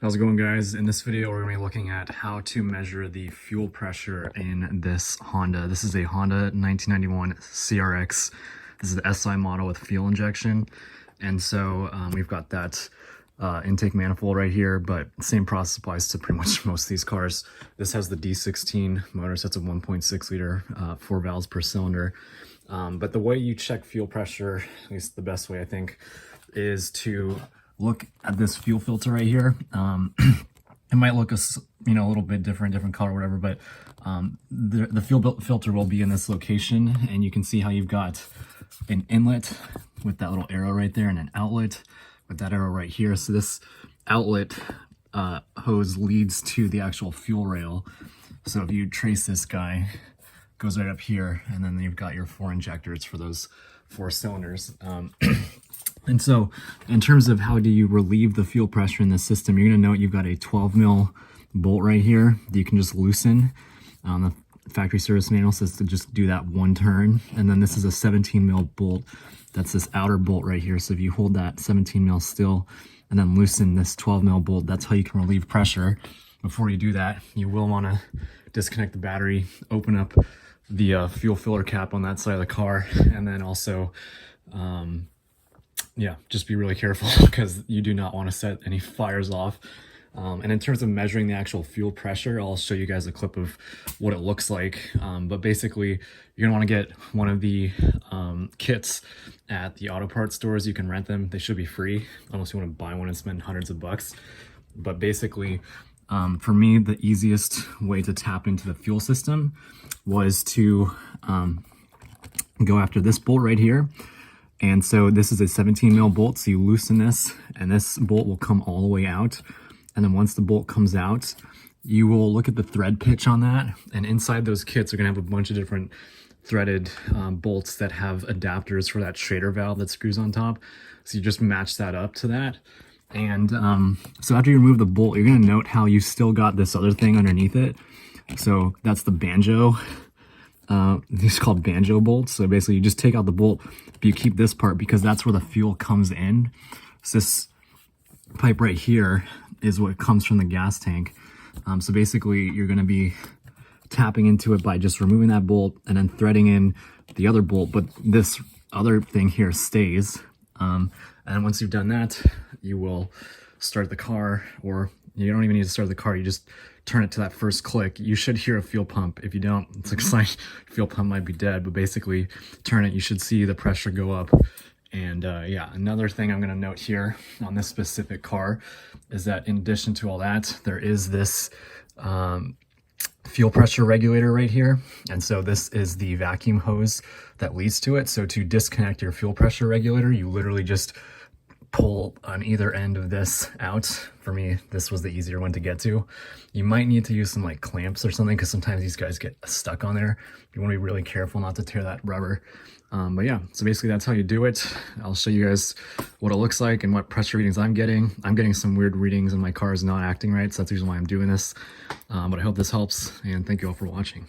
How's it going, guys? In this video, we're going to be looking at how to measure the fuel pressure in this Honda. This is a Honda 1991 CRX. This is the SI model with fuel injection. And so we've got that intake manifold right here, but same process applies to pretty much most of these cars. This has the D16 motor, so it's a 1.6 liter, 4 valves per cylinder. But the way you check fuel pressure, at least the best way I think, is to look at this fuel filter right here. It might look a little bit different color, whatever, but the fuel filter will be in this location, and you can see how you've got an inlet with that little arrow right there and an outlet with that arrow right here. So this outlet hose leads to the actual fuel rail. So if you trace this guy, it goes right up here, and then you've got your 4 injectors for those 4 cylinders. And so in terms of how do you relieve the fuel pressure in the system, you're going to note you've got a 12 mil bolt right here that you can just loosen. The factory service manual says to just do that 1 turn. And then this is a 17 mil bolt. That's this outer bolt right here. So if you hold that 17 mil still and then loosen this 12 mil bolt, that's how you can relieve pressure. Before you do that, you will want to disconnect the battery, open up the fuel filler cap on that side of the car, and then also just be really careful because you do not want to set any fires off. And in terms of measuring the actual fuel pressure, I'll show you guys a clip of what it looks like. But basically, you're gonna want to get one of the kits at the auto parts stores. You can rent them. They should be free, unless you want to buy one and spend hundreds of bucks. But basically, for me, the easiest way to tap into the fuel system was to go after this bolt right here. And so this is a 17 mil bolt, so you loosen this, and this bolt will come all the way out. And then once the bolt comes out, you will look at the thread pitch on that, and inside those kits are gonna have a bunch of different threaded bolts that have adapters for that Schrader valve that screws on top. So you just match that up to that. And so after you remove the bolt, you're gonna note how you still got this other thing underneath it. So that's the Banjo. These are called Banjo Bolts. So basically you just take out the bolt, but you keep this part because that's where the fuel comes in. So this pipe right here is what comes from the gas tank. So basically you're going to be tapping into it by just removing that bolt and then threading in the other bolt, but this other thing here stays. And once you've done that, you will start the car, or you don't even need to start the car, you just turn it to that first click. You should hear a fuel pump. If you don't, it's like a sign fuel pump might be dead, but basically turn it, you should see the pressure go up. And another thing I'm going to note here on this specific car is that in addition to all that, there is this fuel pressure regulator right here. And so this is the vacuum hose that leads to it. So to disconnect your fuel pressure regulator, you literally just pull on either end of this out. For me, this was the easier one to get to. You might need to use some like clamps or something because sometimes these guys get stuck on there. You want to be really careful not to tear that rubber. But yeah, so basically that's how you do it. I'll show you guys what it looks like and what pressure readings I'm getting. I'm getting some weird readings and my car is not acting right, so that's the reason why I'm doing this. But I hope this helps, and thank you all for watching.